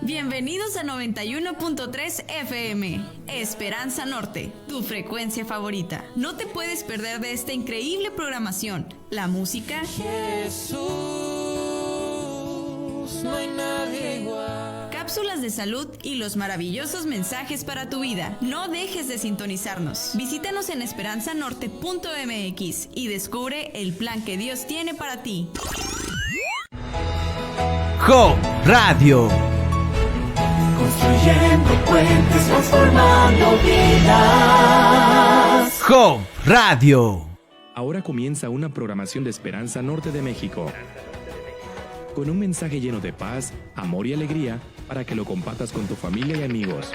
Bienvenidos a 91.3 FM, Esperanza Norte, tu frecuencia favorita. No te puedes perder de esta increíble programación. La música, Jesús, no hay nadie igual. Cápsulas de salud y los maravillosos mensajes para tu vida. No dejes de sintonizarnos. Visítanos en esperanzanorte.mx y descubre el plan que Dios tiene para ti. Home Radio. Construyendo puentes, transformando vidas. Home Radio. Ahora comienza una programación de Esperanza Norte de México, con un mensaje lleno de paz, amor y alegría para que lo compartas con tu familia y amigos.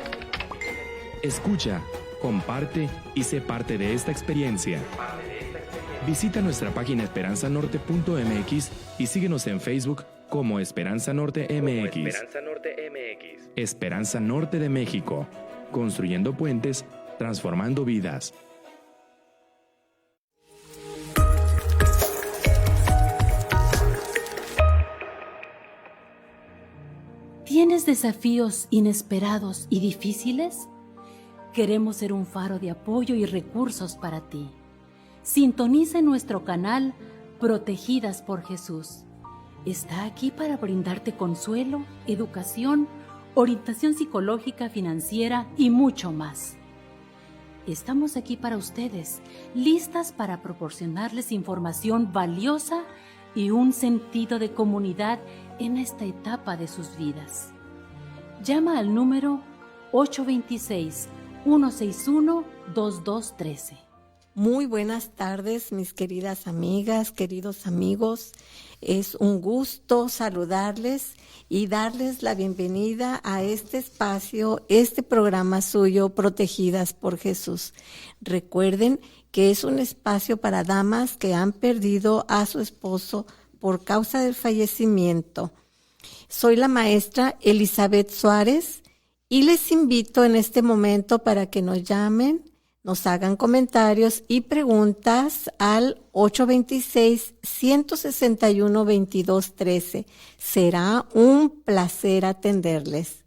Escucha, comparte y sé parte de esta experiencia. Visita nuestra página esperanzanorte.mx y síguenos en Facebook como Esperanza Norte MX. Esperanza Norte de México, construyendo puentes, transformando vidas. ¿Tienes desafíos inesperados y difíciles? Queremos ser un faro de apoyo y recursos para ti. Sintoniza nuestro canal Protegidas por Jesús. Está aquí para brindarte consuelo, educación, orientación psicológica, financiera y mucho más. Estamos aquí para ustedes, listas para proporcionarles información valiosa y un sentido de comunidad en esta etapa de sus vidas. Llama al número 826-161-2213. Muy buenas tardes, mis queridas amigas, queridos amigos. Es un gusto saludarles y darles la bienvenida a este espacio, este programa suyo, Protegidas por Jesús. Recuerden que es un espacio para damas que han perdido a su esposo por causa del fallecimiento. Soy la maestra Elizabeth Suárez y les invito en este momento para que nos llamen, nos hagan comentarios y preguntas al 826-161-2213. Será un placer atenderles.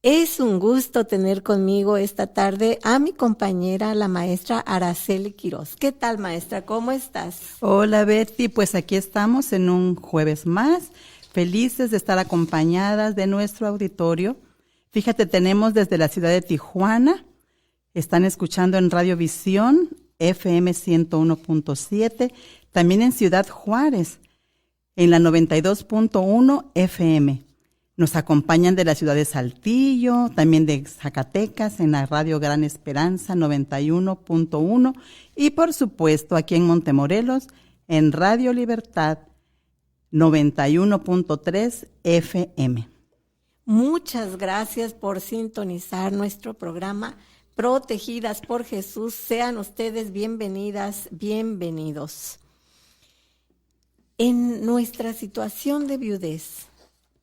Es un gusto tener conmigo esta tarde a mi compañera, la maestra Araceli Quiroz. ¿Qué tal, maestra? ¿Cómo estás? Hola, Betty. Pues aquí estamos en un jueves más, felices de estar acompañadas de nuestro auditorio. Fíjate, tenemos desde la ciudad de Tijuana, están escuchando en Radio Visión, FM 101.7, también en Ciudad Juárez, en la 92.1 FM. Nos acompañan de la ciudad de Saltillo, también de Zacatecas, en la Radio Gran Esperanza 91.1 y por supuesto aquí en Montemorelos, en Radio Libertad 91.3 FM. Muchas gracias por sintonizar nuestro programa Protegidas por Jesús. Sean ustedes bienvenidas, bienvenidos. En nuestra situación de viudez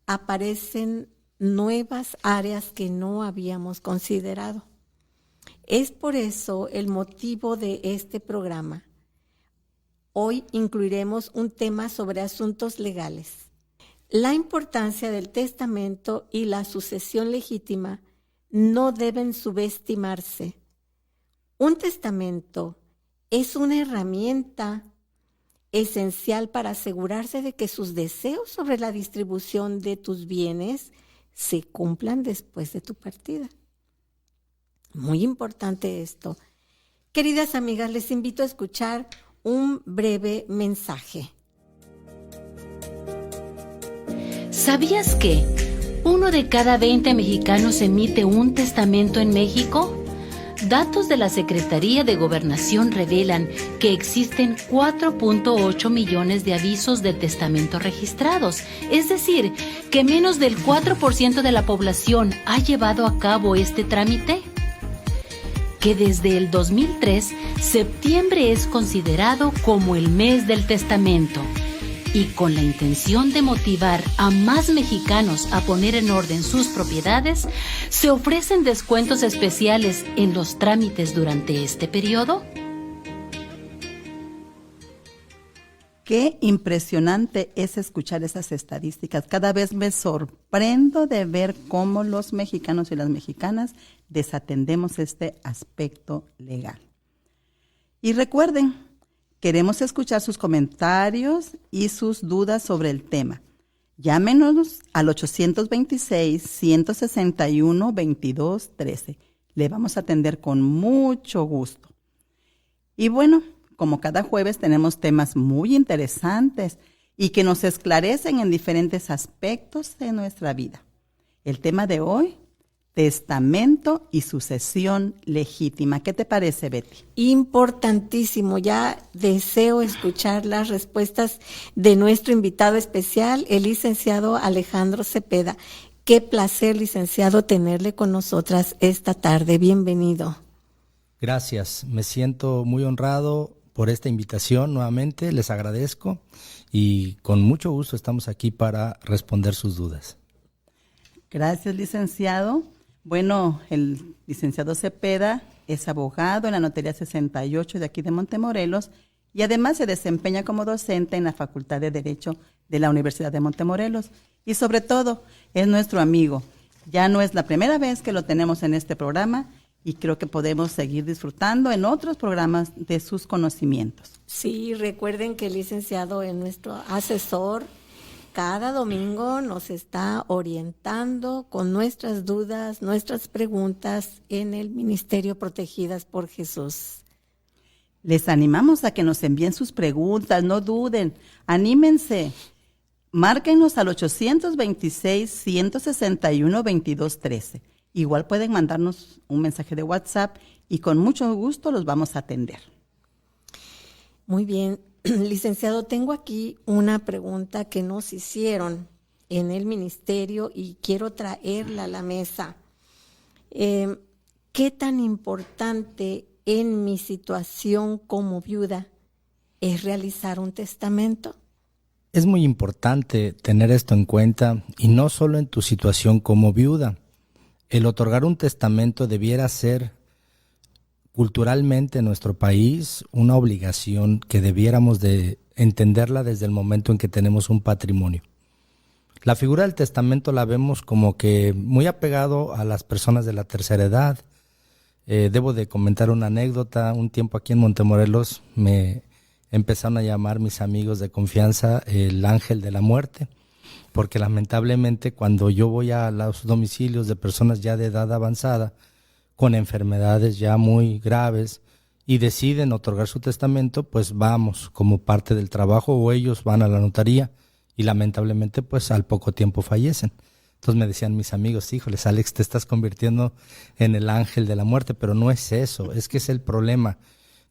aparecen nuevas áreas que no habíamos considerado. Es por eso el motivo de este programa. Hoy incluiremos un tema sobre asuntos legales. La importancia del testamento y la sucesión legítima no deben subestimarse. Un testamento es una herramienta esencial para asegurarse de que sus deseos sobre la distribución de tus bienes se cumplan después de tu partida. Muy importante esto. Queridas amigas, les invito a escuchar un breve mensaje. ¿Sabías que 1 de cada 20 mexicanos emite un testamento en México? Datos de la Secretaría de Gobernación revelan que existen 4.8 millones de avisos de testamento registrados, es decir, que menos del 4% de la población ha llevado a cabo este trámite. Que desde el 2003, septiembre es considerado como el mes del testamento. Y con la intención de motivar a más mexicanos a poner en orden sus propiedades, se ofrecen descuentos especiales en los trámites durante este periodo. Qué impresionante es escuchar esas estadísticas. Cada vez me sorprendo de ver cómo los mexicanos y las mexicanas desatendemos este aspecto legal. Y recuerden, queremos escuchar sus comentarios y sus dudas sobre el tema. Llámenos al 826-161-2213. Le vamos a atender con mucho gusto. Y bueno, como cada jueves tenemos temas muy interesantes y que nos esclarecen en diferentes aspectos de nuestra vida. El tema de hoy, testamento y sucesión legítima. ¿Qué te parece, Betty? Importantísimo. Ya deseo escuchar las respuestas de nuestro invitado especial, el licenciado Alejandro Cepeda. Qué placer, licenciado, tenerle con nosotras esta tarde. Bienvenido. Gracias. Me siento muy honrado por esta invitación nuevamente. Les agradezco y con mucho gusto estamos aquí para responder sus dudas. Gracias, licenciado. Bueno, el licenciado Cepeda es abogado en la Notaría 68 de aquí de Montemorelos y además se desempeña como docente en la Facultad de Derecho de la Universidad de Montemorelos y sobre todo es nuestro amigo. Ya no es la primera vez que lo tenemos en este programa y creo que podemos seguir disfrutando en otros programas de sus conocimientos. Sí, recuerden que el licenciado es nuestro asesor. Cada domingo nos está orientando con nuestras dudas, nuestras preguntas en el Ministerio Protegidas por Jesús. Les animamos a que nos envíen sus preguntas, no duden, anímense. Márquenos al 826-161-2213. Igual pueden mandarnos un mensaje de WhatsApp y con mucho gusto los vamos a atender. Muy bien. Licenciado, tengo aquí una pregunta que nos hicieron en el ministerio y quiero traerla a la mesa. ¿Qué tan importante en mi situación como viuda es realizar un testamento? Es muy importante tener esto en cuenta y no solo en tu situación como viuda. El otorgar un testamento debiera ser culturalmente en nuestro país una obligación que debiéramos de entenderla desde el momento en que tenemos un patrimonio. La figura del testamento la vemos como que muy apegado a las personas de la tercera edad. Debo de comentar una anécdota. Un tiempo aquí en Montemorelos me empezaron a llamar mis amigos de confianza el ángel de la muerte, porque lamentablemente cuando yo voy a los domicilios de personas ya de edad avanzada, con enfermedades ya muy graves y deciden otorgar su testamento, pues vamos como parte del trabajo o ellos van a la notaría y lamentablemente pues al poco tiempo fallecen. Entonces me decían mis amigos, híjoles Alex, te estás convirtiendo en el ángel de la muerte, pero no es eso, es que es el problema.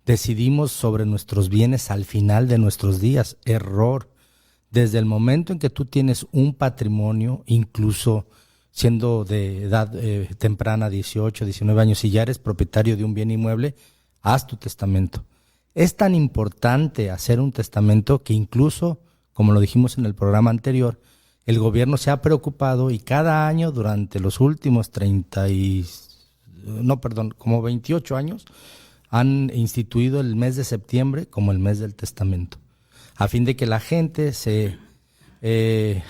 Decidimos sobre nuestros bienes al final de nuestros días, error. Desde el momento en que tú tienes un patrimonio, incluso siendo de edad temprana, 18, 19 años, y ya eres propietario de un bien inmueble, haz tu testamento. Es tan importante hacer un testamento que incluso, como lo dijimos en el programa anterior, el gobierno se ha preocupado y cada año durante los últimos 28 años, han instituido el mes de septiembre como el mes del testamento, a fin de que la gente se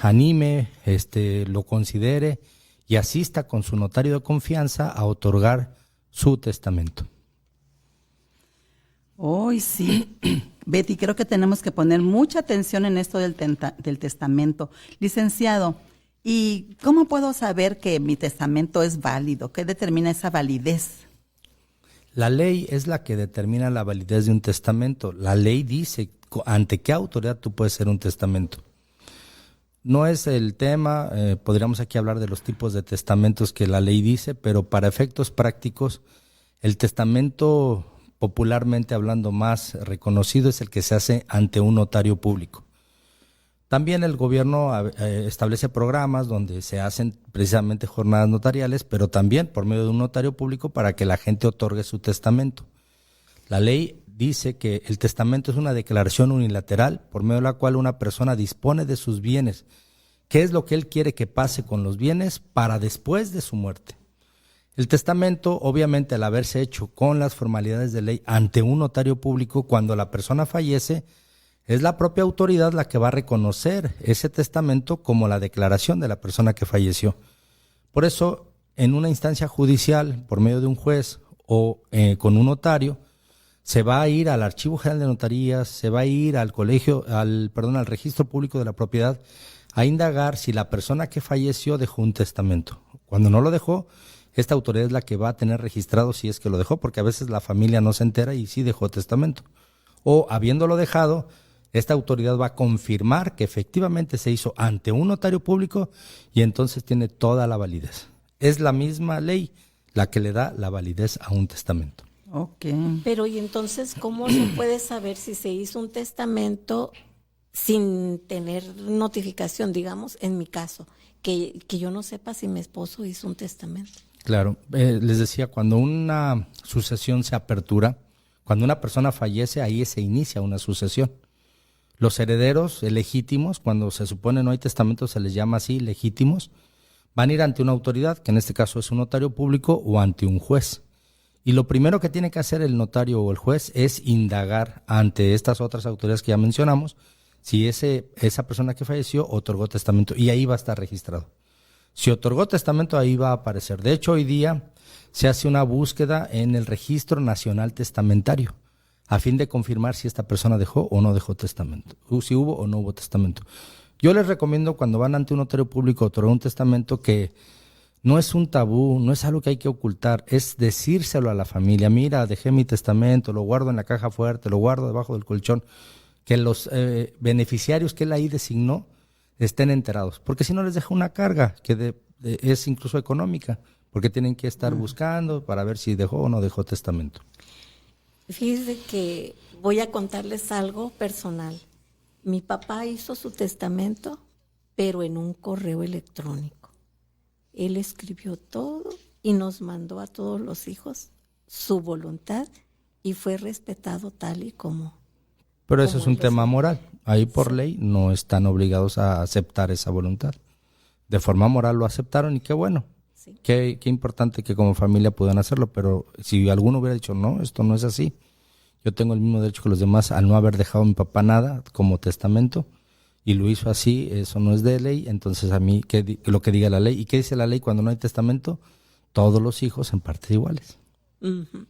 anime, lo considere y asista con su notario de confianza a otorgar su testamento. Hoy sí, Betty, creo que tenemos que poner mucha atención en esto del testamento. Licenciado, ¿y cómo puedo saber que mi testamento es válido? ¿Qué determina esa validez? La ley es la que determina la validez de un testamento. La ley dice ante qué autoridad tú puedes hacer un testamento. No es el tema, podríamos aquí hablar de los tipos de testamentos que la ley dice, pero para efectos prácticos, el testamento, popularmente hablando más reconocido, es el que se hace ante un notario público. También el gobierno establece programas donde se hacen precisamente jornadas notariales, pero también por medio de un notario público para que la gente otorgue su testamento. La ley dice que el testamento es una declaración unilateral por medio de la cual una persona dispone de sus bienes, qué es lo que él quiere que pase con los bienes para después de su muerte. El testamento, obviamente, al haberse hecho con las formalidades de ley ante un notario público, cuando la persona fallece, Es la propia autoridad la que va a reconocer ese testamento como la declaración de la persona que falleció. Por eso, en una instancia judicial, por medio de un juez o con un notario, se va a ir al Archivo General de Notarías, se va a ir al al Registro Público de la Propiedad a indagar si la persona que falleció dejó un testamento. Cuando no lo dejó, esta autoridad es la que va a tener registrado si es que lo dejó, porque a veces la familia no se entera y sí dejó testamento. O habiéndolo dejado, esta autoridad va a confirmar que efectivamente se hizo ante un notario público y entonces tiene toda la validez. Es la misma ley la que le da la validez a un testamento. Ok. Pero ¿y entonces cómo se puede saber si se hizo un testamento sin tener notificación, digamos, en mi caso, que yo no sepa si mi esposo hizo un testamento? Claro, les decía, cuando una sucesión se apertura, cuando una persona fallece, ahí se inicia una sucesión. Los herederos legítimos, cuando se supone no hay testamento, se les llama así, legítimos, van a ir ante una autoridad, que en este caso es un notario público o ante un juez. Y lo primero que tiene que hacer el notario o el juez es indagar ante estas otras autoridades que ya mencionamos si esa persona que falleció otorgó testamento, y ahí va a estar registrado. Si otorgó testamento, ahí va a aparecer. De hecho, hoy día se hace una búsqueda en el Registro Nacional Testamentario a fin de confirmar si esta persona dejó o no dejó testamento, si hubo o no hubo testamento. Yo les recomiendo, cuando van ante un notario público a otorgar un testamento, que no es un tabú, no es algo que hay que ocultar, es decírselo a la familia. Mira, dejé mi testamento, lo guardo en la caja fuerte, lo guardo debajo del colchón, que los beneficiarios que él ahí designó estén enterados, porque si no les deja una carga que es incluso económica, porque tienen que estar buscando para ver si dejó o no dejó testamento. Fíjese que voy a contarles algo personal. Mi papá hizo su testamento, pero en un correo electrónico. Él escribió todo y nos mandó a todos los hijos su voluntad y fue respetado tal y como. Pero eso es un tema moral. Ahí por ley no están obligados a aceptar esa voluntad. De forma moral lo aceptaron y qué bueno. Sí. Qué importante que como familia puedan hacerlo, pero si alguno hubiera dicho, no, esto no es así. Yo tengo el mismo derecho que los demás al no haber dejado a mi papá nada como testamento y lo hizo así, eso no es de ley, entonces a mí lo que diga la ley. ¿Y qué dice la ley cuando no hay testamento? Todos los hijos en partes iguales. Uh-huh.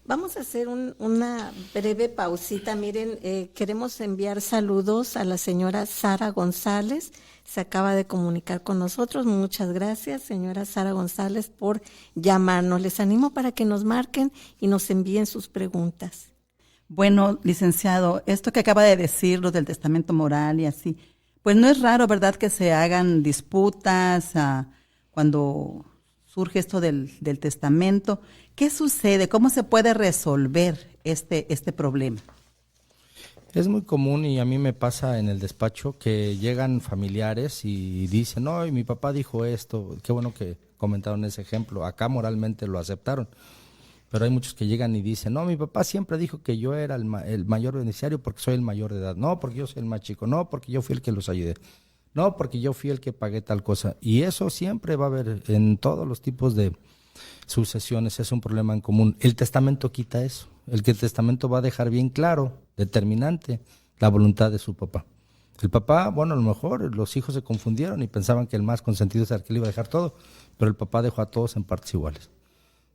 Vamos a hacer una breve pausita. Miren, queremos enviar saludos a la señora Sara González. Se acaba de comunicar con nosotros. Muchas gracias, señora Sara González, por llamarnos. Les animo para que nos marquen y nos envíen sus preguntas. Bueno, licenciado, esto que acaba de decir, lo del testamento moral y así, pues no es raro, ¿verdad?, que se hagan disputas cuando surge esto del testamento. ¿Qué sucede? ¿Cómo se puede resolver este problema? Es muy común y a mí me pasa en el despacho que llegan familiares y dicen, no, y mi papá dijo esto. Qué bueno que comentaron ese ejemplo. Acá moralmente lo aceptaron. Pero hay muchos que llegan y dicen, no, mi papá siempre dijo que yo era el mayor beneficiario porque soy el mayor de edad. No, porque yo soy el más chico. No, porque yo fui el que los ayudé. No, porque yo fui el que pagué tal cosa. Y eso siempre va a haber en todos los tipos de sucesiones, es un problema en común. El testamento quita eso. El testamento va a dejar bien claro, determinante, la voluntad de su papá. El papá, bueno, a lo mejor los hijos se confundieron y pensaban que el más consentido era el que le iba a dejar todo, pero el papá dejó a todos en partes iguales.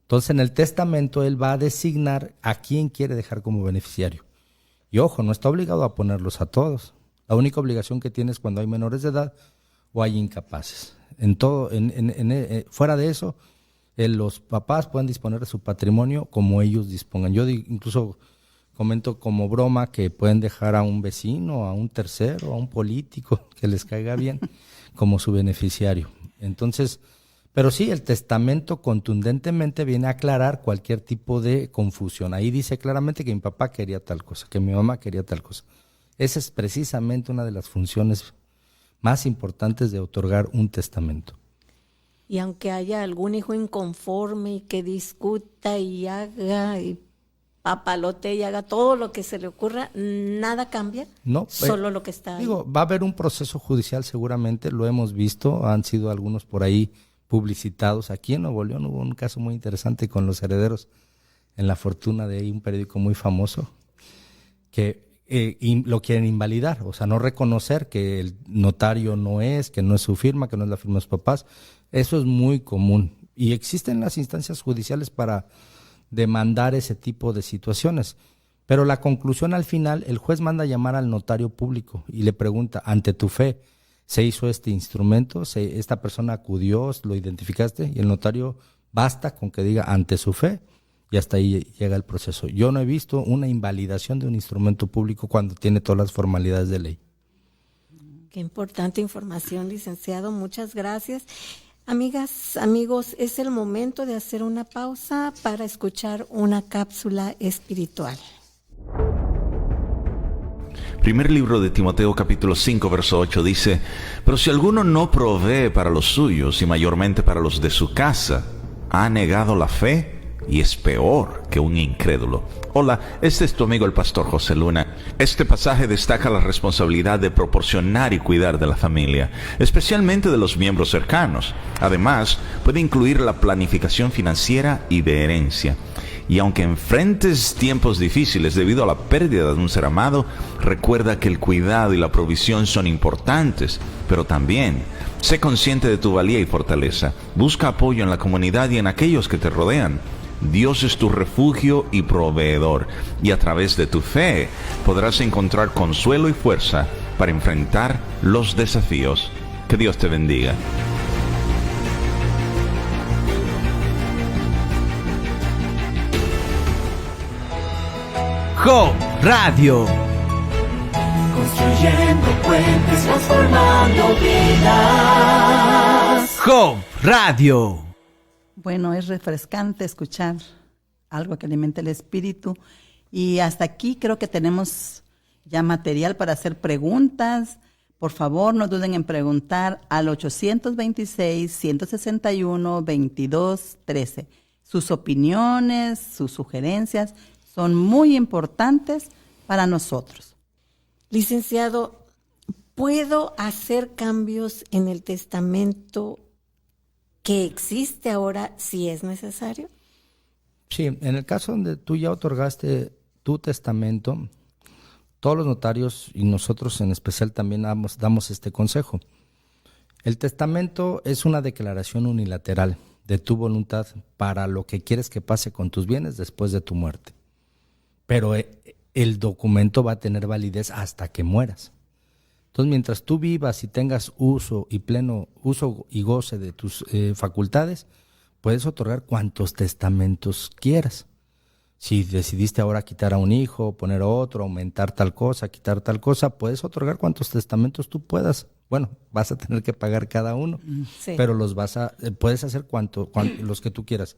Entonces, en el testamento, él va a designar a quién quiere dejar como beneficiario. Y ojo, no está obligado a ponerlos a todos. La única obligación que tiene es cuando hay menores de edad o hay incapaces. Fuera de eso, los papás pueden disponer de su patrimonio como ellos dispongan. Yo incluso comento como broma que pueden dejar a un vecino, a un tercero, a un político que les caiga bien como su beneficiario. Entonces, pero sí, el testamento contundentemente viene a aclarar cualquier tipo de confusión. Ahí dice claramente que mi papá quería tal cosa, que mi mamá quería tal cosa. Esa es precisamente una de las funciones más importantes de otorgar un testamento. Y aunque haya algún hijo inconforme y que discuta y haga y papalote y haga todo lo que se le ocurra, nada cambia, no, solo lo que está ahí. Va a haber un proceso judicial seguramente, lo hemos visto, han sido algunos por ahí publicitados. Aquí en Nuevo León hubo un caso muy interesante con los herederos en La Fortuna, de ahí un periódico muy famoso, que lo quieren invalidar, o sea, no reconocer que el notario que no es su firma, que no es la firma de sus papás. Eso es muy común y existen las instancias judiciales para demandar ese tipo de situaciones. Pero la conclusión al final, el juez manda a llamar al notario público y le pregunta, ante tu fe, ¿se hizo este instrumento? ¿Esta persona acudió? ¿Lo identificaste? Y el notario basta con que diga ante su fe y hasta ahí llega el proceso. Yo no he visto una invalidación de un instrumento público cuando tiene todas las formalidades de ley. Qué importante información, licenciado. Muchas gracias. Amigas, amigos, es el momento de hacer una pausa para escuchar una cápsula espiritual. Primer libro de Timoteo, capítulo 5, verso 8 dice: pero si alguno no provee para los suyos y mayormente para los de su casa, ha negado la fe y es peor que un incrédulo. Hola, este es tu amigo el pastor José Luna. Este pasaje destaca la responsabilidad de proporcionar y cuidar de la familia, especialmente de los miembros cercanos. Además, puede incluir la planificación financiera y de herencia. Y aunque enfrentes tiempos difíciles debido a la pérdida de un ser amado, recuerda que el cuidado y la provisión son importantes, pero también sé consciente de tu valía y fortaleza. Busca apoyo en la comunidad y en aquellos que te rodean. Dios es tu refugio y proveedor, y a través de tu fe podrás encontrar consuelo y fuerza para enfrentar los desafíos. Que Dios te bendiga. Job Radio. Construyendo puentes, transformando vidas. Job Radio. Bueno, es refrescante escuchar algo que alimente el espíritu. Y hasta aquí creo que tenemos ya material para hacer preguntas. Por favor, no duden en preguntar al 826-161-2213. Sus opiniones, sus sugerencias son muy importantes para nosotros. Licenciado, ¿puedo hacer cambios en el testamento que existe ahora si es necesario? Sí, en el caso donde tú ya otorgaste tu testamento, todos los notarios y nosotros en especial también damos este consejo. El testamento es una declaración unilateral de tu voluntad para lo que quieres que pase con tus bienes después de tu muerte. Pero el documento va a tener validez hasta que mueras. Entonces, mientras tú vivas y tengas pleno uso y goce de tus facultades, puedes otorgar cuantos testamentos quieras. Si decidiste ahora quitar a un hijo, poner a otro, aumentar tal cosa, quitar tal cosa, puedes otorgar cuantos testamentos tú puedas. Bueno, vas a tener que pagar cada uno, sí, pero puedes hacer los que tú quieras.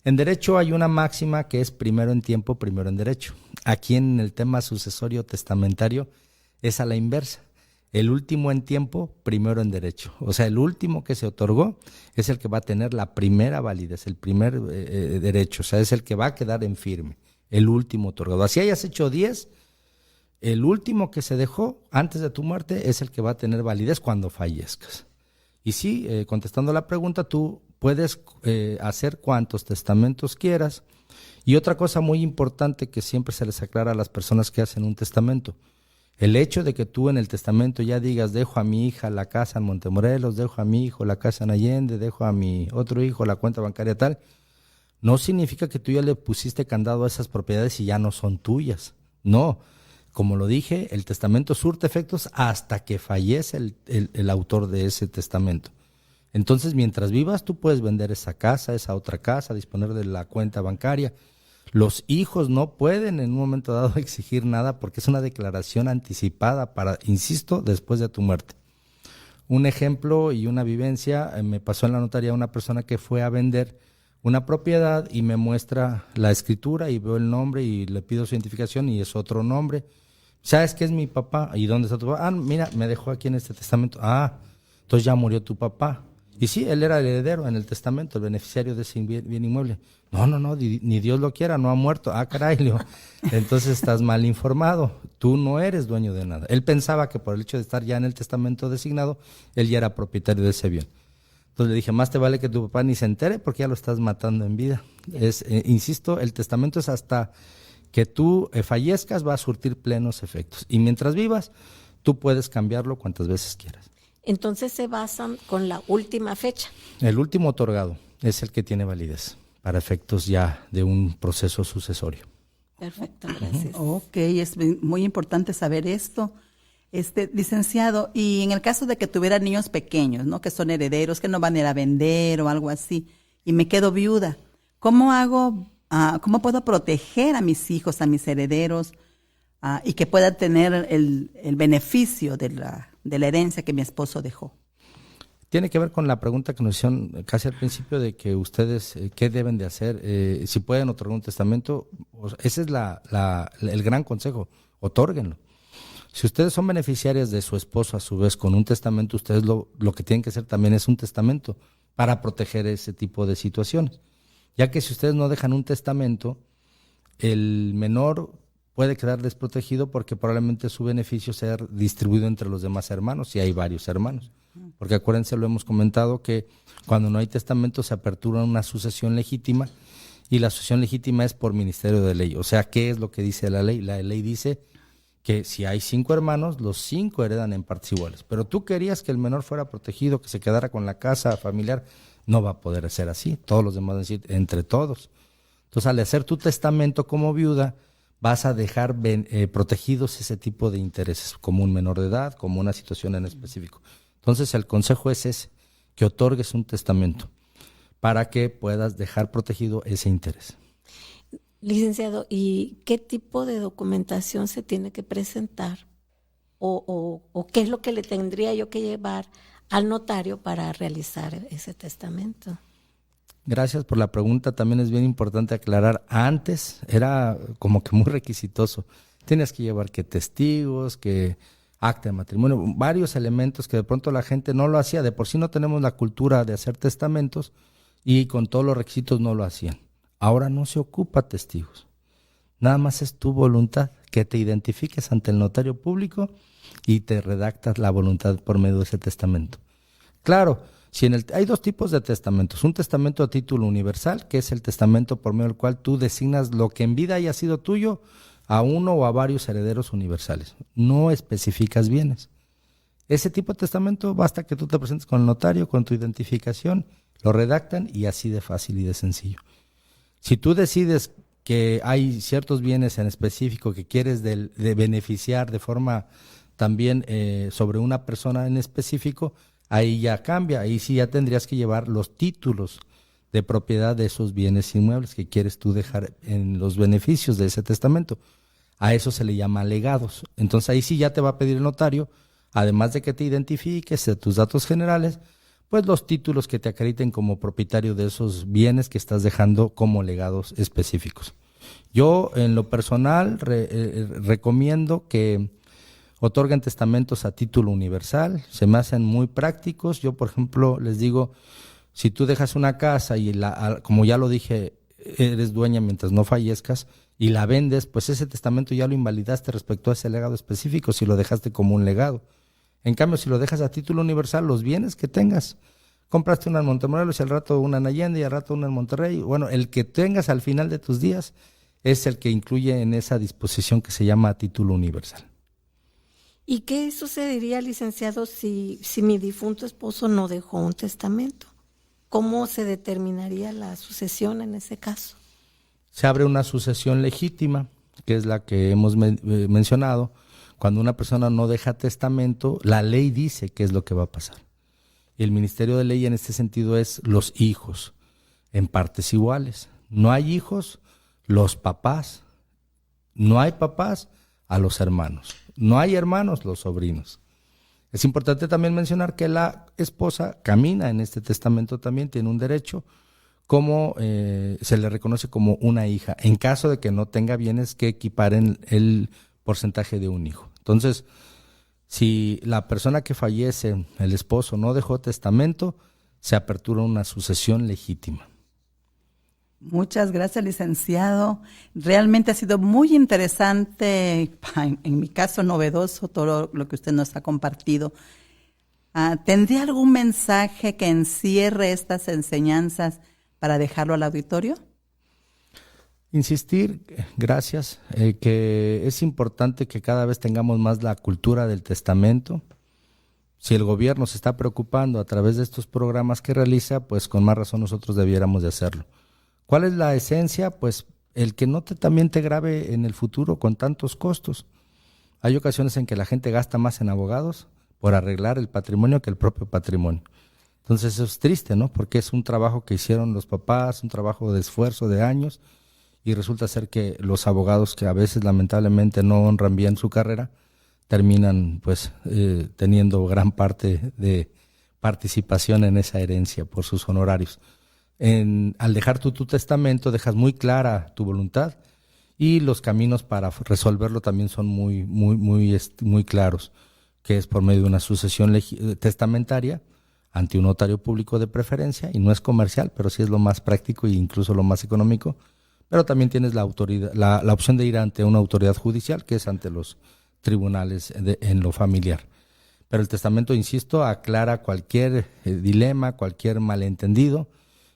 En derecho hay una máxima que es primero en tiempo, primero en derecho. Aquí en el tema sucesorio testamentario es a la inversa. El último en tiempo, primero en derecho. O sea, el último que se otorgó es el que va a tener la primera validez, el primer derecho. O sea, es el que va a quedar en firme, el último otorgado. Así hayas hecho 10, el último que se dejó antes de tu muerte es el que va a tener validez cuando fallezcas. Y sí, contestando la pregunta, tú puedes hacer cuantos testamentos quieras. Y otra cosa muy importante que siempre se les aclara a las personas que hacen un testamento: el hecho de que tú en el testamento ya digas, dejo a mi hija la casa en Montemorelos, dejo a mi hijo la casa en Allende, dejo a mi otro hijo la cuenta bancaria tal, no significa que tú ya le pusiste candado a esas propiedades y ya no son tuyas. No, como lo dije, el testamento surte efectos hasta que fallece el autor de ese testamento. Entonces, mientras vivas, tú puedes vender esa casa, esa otra casa, disponer de la cuenta bancaria. Los hijos no pueden en un momento dado exigir nada porque es una declaración anticipada para, insisto, después de tu muerte. Un ejemplo y una vivencia, me pasó en la notaría una persona que fue a vender una propiedad y me muestra la escritura y veo el nombre y le pido su identificación y es otro nombre. ¿Sabes qué es mi papá? ¿Y dónde está tu papá? Ah, mira, me dejó aquí en este testamento. Ah, entonces ya murió tu papá. Y sí, él era el heredero en el testamento, el beneficiario de ese bien inmueble. No, ni Dios lo quiera, no ha muerto. Ah, caray, Leo. Entonces estás mal informado. Tú no eres dueño de nada. Él pensaba que por el hecho de estar ya en el testamento designado, él ya era propietario de ese bien. Entonces le dije, más te vale que tu papá ni se entere porque ya lo estás matando en vida. Insisto, el testamento es hasta que tú fallezcas va a surtir plenos efectos. Y mientras vivas, tú puedes cambiarlo cuantas veces quieras. Entonces se basan con la última fecha. El último otorgado es el que tiene validez para efectos ya de un proceso sucesorio. Perfecto, gracias. Ok, es muy importante saber esto. Licenciado, y en el caso de que tuviera niños pequeños, ¿no? Que son herederos, que no van a ir a vender o algo así, y me quedo viuda, ¿cómo hago, cómo puedo proteger a mis hijos, a mis herederos, y que puedan tener el beneficio de la herencia que mi esposo dejó? Tiene que ver con la pregunta que nos hicieron casi al principio de que ustedes, ¿qué deben de hacer? Si pueden otorgar un testamento, ese es el gran consejo, otórguenlo. Si ustedes son beneficiarias de su esposo, a su vez, con un testamento, ustedes lo que tienen que hacer también es un testamento para proteger ese tipo de situaciones. Ya que si ustedes no dejan un testamento, el menor puede quedar desprotegido porque probablemente su beneficio sea distribuido entre los demás hermanos, si hay varios hermanos. Porque acuérdense, lo hemos comentado, que cuando no hay testamento se apertura una sucesión legítima, y la sucesión legítima es por ministerio de ley. O sea, ¿qué es lo que dice la ley? La ley dice que si hay 5 hermanos, los 5 heredan en partes iguales. Pero tú querías que el menor fuera protegido, que se quedara con la casa familiar. No va a poder ser así. Todos los demás van a decir, entre todos. Entonces, al hacer tu testamento como viuda, vas a dejar protegidos ese tipo de intereses, como un menor de edad, como una situación en específico. Entonces, el consejo es ese, que otorgues un testamento para que puedas dejar protegido ese interés. Licenciado, ¿y qué tipo de documentación se tiene que presentar? ¿O qué es lo que le tendría yo que llevar al notario para realizar ese testamento? Gracias por la pregunta. También es bien importante aclarar, antes era como que muy requisitoso. Tienes que llevar que testigos, que acta de matrimonio, varios elementos que de pronto la gente no lo hacía. De por sí no tenemos la cultura de hacer testamentos y con todos los requisitos no lo hacían. Ahora no se ocupa testigos. Nada más es tu voluntad, que te identifiques ante el notario público y te redactas la voluntad por medio de ese testamento. Claro, hay 2 tipos de testamentos. Un testamento a título universal, que es el testamento por medio del cual tú designas lo que en vida haya sido tuyo a uno o a varios herederos universales. No especificas bienes. Ese tipo de testamento basta que tú te presentes con el notario, con tu identificación, lo redactan y así de fácil y de sencillo. Si tú decides que hay ciertos bienes en específico que quieres de beneficiar de forma también sobre una persona en específico, ahí ya cambia, ahí sí ya tendrías que llevar los títulos de propiedad de esos bienes inmuebles que quieres tú dejar en los beneficios de ese testamento. A eso se le llama legados. Entonces ahí sí ya te va a pedir el notario, además de que te identifiques de tus datos generales, pues los títulos que te acrediten como propietario de esos bienes que estás dejando como legados específicos. Yo, en lo personal, recomiendo que otorguen testamentos a título universal, se me hacen muy prácticos. Yo, por ejemplo, les digo, si tú dejas una casa y como ya lo dije, eres dueña mientras no fallezcas y la vendes, pues ese testamento ya lo invalidaste respecto a ese legado específico si lo dejaste como un legado. En cambio, si lo dejas a título universal, los bienes que tengas, compraste una en Montemorelos y al rato una en Allende y al rato una en Monterrey, bueno, el que tengas al final de tus días es el que incluye en esa disposición que se llama título universal. ¿Y qué sucedería, licenciado, si mi difunto esposo no dejó un testamento? ¿Cómo se determinaría la sucesión en ese caso? Se abre una sucesión legítima, que es la que hemos mencionado. Cuando una persona no deja testamento, la ley dice qué es lo que va a pasar. Y el Ministerio de Ley en este sentido es los hijos, en partes iguales. No hay hijos, los papás. No hay papás, a los hermanos. No hay hermanos, los sobrinos. Es importante también mencionar que la esposa camina en este testamento también, tiene un derecho, como se le reconoce como una hija, en caso de que no tenga bienes que equiparen el porcentaje de un hijo. Entonces, si la persona que fallece, el esposo, no dejó testamento, se apertura una sucesión legítima. Muchas gracias, licenciado. Realmente ha sido muy interesante, en mi caso novedoso, todo lo que usted nos ha compartido. ¿Tendría algún mensaje que encierre estas enseñanzas para dejarlo al auditorio? Insistir, gracias, que es importante que cada vez tengamos más la cultura del testamento. Si el gobierno se está preocupando a través de estos programas que realiza, pues con más razón nosotros debiéramos de hacerlo. ¿Cuál es la esencia? Pues el que no también te grave en el futuro con tantos costos. Hay ocasiones en que la gente gasta más en abogados por arreglar el patrimonio que el propio patrimonio. Entonces eso es triste, ¿no? Porque es un trabajo que hicieron los papás, un trabajo de esfuerzo de años, y resulta ser que los abogados, que a veces lamentablemente no honran bien su carrera, terminan pues teniendo gran parte de participación en esa herencia por sus honorarios. Al dejar tu testamento dejas muy clara tu voluntad, y los caminos para resolverlo también son muy claros, que es por medio de una sucesión testamentaria ante un notario público de preferencia, y no es comercial, pero sí es lo más práctico e incluso lo más económico. Pero también tienes la opción de ir ante una autoridad judicial, que es ante los tribunales en lo familiar. Pero el testamento, insisto, aclara cualquier dilema, cualquier malentendido,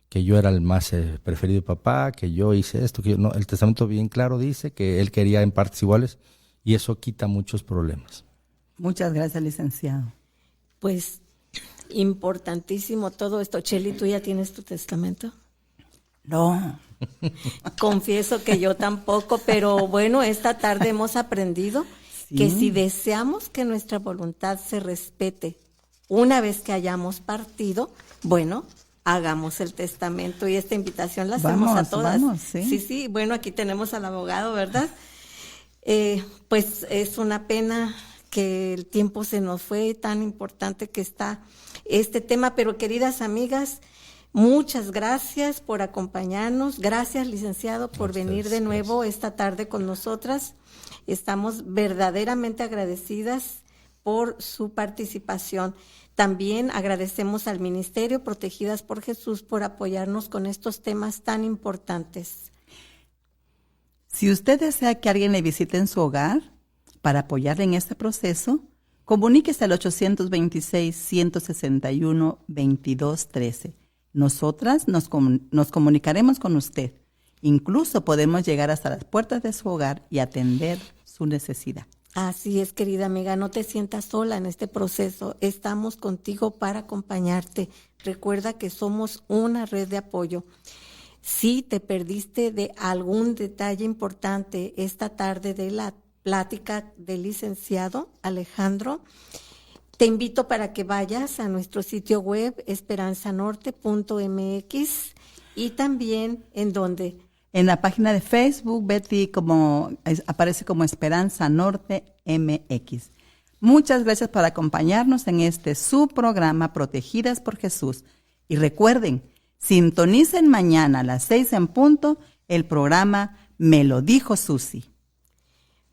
que yo era el más preferido de papá, que yo hice esto, que yo no. El testamento bien claro dice que él quería en partes iguales, y eso quita muchos problemas. Muchas gracias, licenciado. Pues importantísimo todo esto. Chely, ¿tú ya tienes tu testamento? No. Confieso que yo tampoco, pero bueno, esta tarde hemos aprendido que si deseamos que nuestra voluntad se respete una vez que hayamos partido, bueno, hagamos el testamento, y esta invitación la hacemos a todas. Sí, bueno, aquí tenemos al abogado, ¿verdad? Pues es una pena que el tiempo se nos fue, tan importante que está este tema, pero queridas amigas, muchas gracias por acompañarnos. Gracias, licenciado, por venir de nuevo esta tarde con nosotras. Estamos verdaderamente agradecidas por su participación. También agradecemos al Ministerio Protegidas por Jesús por apoyarnos con estos temas tan importantes. Si usted desea que alguien le visite en su hogar para apoyarle en este proceso, comuníquese al 826-161-2213. Nosotras nos comunicaremos con usted. Incluso podemos llegar hasta las puertas de su hogar y atender su necesidad. Así es, querida amiga, no te sientas sola en este proceso. Estamos contigo para acompañarte. Recuerda que somos una red de apoyo. Si te perdiste de algún detalle importante esta tarde de la plática del licenciado Alejandro, te invito para que vayas a nuestro sitio web esperanzanorte.mx, y también en donde... En la página de Facebook, Betty aparece como Esperanza Norte MX. Muchas gracias por acompañarnos en su programa Protegidas por Jesús. Y recuerden, sintonicen mañana a las 6 en punto el programa Me lo dijo Susi.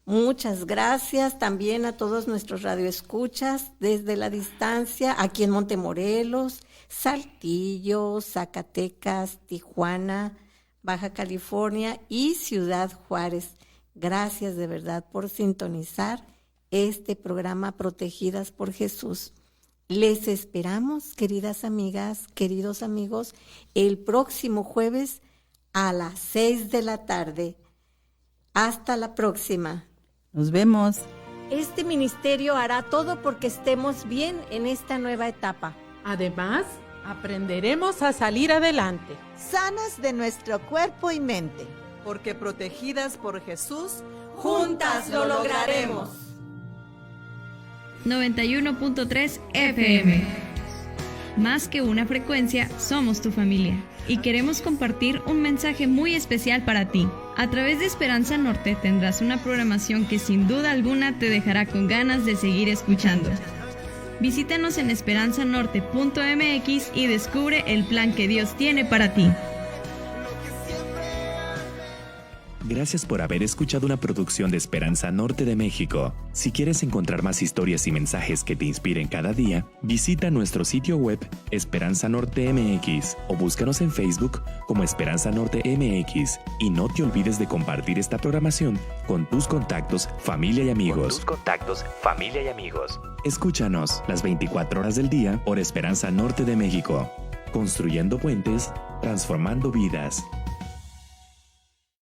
Muchas gracias también a todos nuestros radioescuchas desde la distancia, aquí en Montemorelos, Saltillo, Zacatecas, Tijuana, Baja California y Ciudad Juárez. Gracias de verdad por sintonizar este programa Protegidas por Jesús. Les esperamos, queridas amigas, queridos amigos, el próximo jueves a las 6 de la tarde. Hasta la próxima. Nos vemos. Este ministerio hará todo porque estemos bien en esta nueva etapa. Además, aprenderemos a salir adelante, sanas de nuestro cuerpo y mente, porque protegidas por Jesús, juntas lo lograremos. 91.3 FM. Más que una frecuencia, somos tu familia. Y queremos compartir un mensaje muy especial para ti. A través de Esperanza Norte tendrás una programación que sin duda alguna te dejará con ganas de seguir escuchando. Visítanos en esperanzanorte.mx y descubre el plan que Dios tiene para ti. Gracias por haber escuchado una producción de Esperanza Norte de México. Si quieres encontrar más historias y mensajes que te inspiren cada día, visita nuestro sitio web Esperanza Norte MX o búscanos en Facebook como Esperanza Norte MX. Y no te olvides de compartir esta programación con tus contactos, familia y amigos. Escúchanos las 24 horas del día por Esperanza Norte de México. Construyendo puentes, transformando vidas.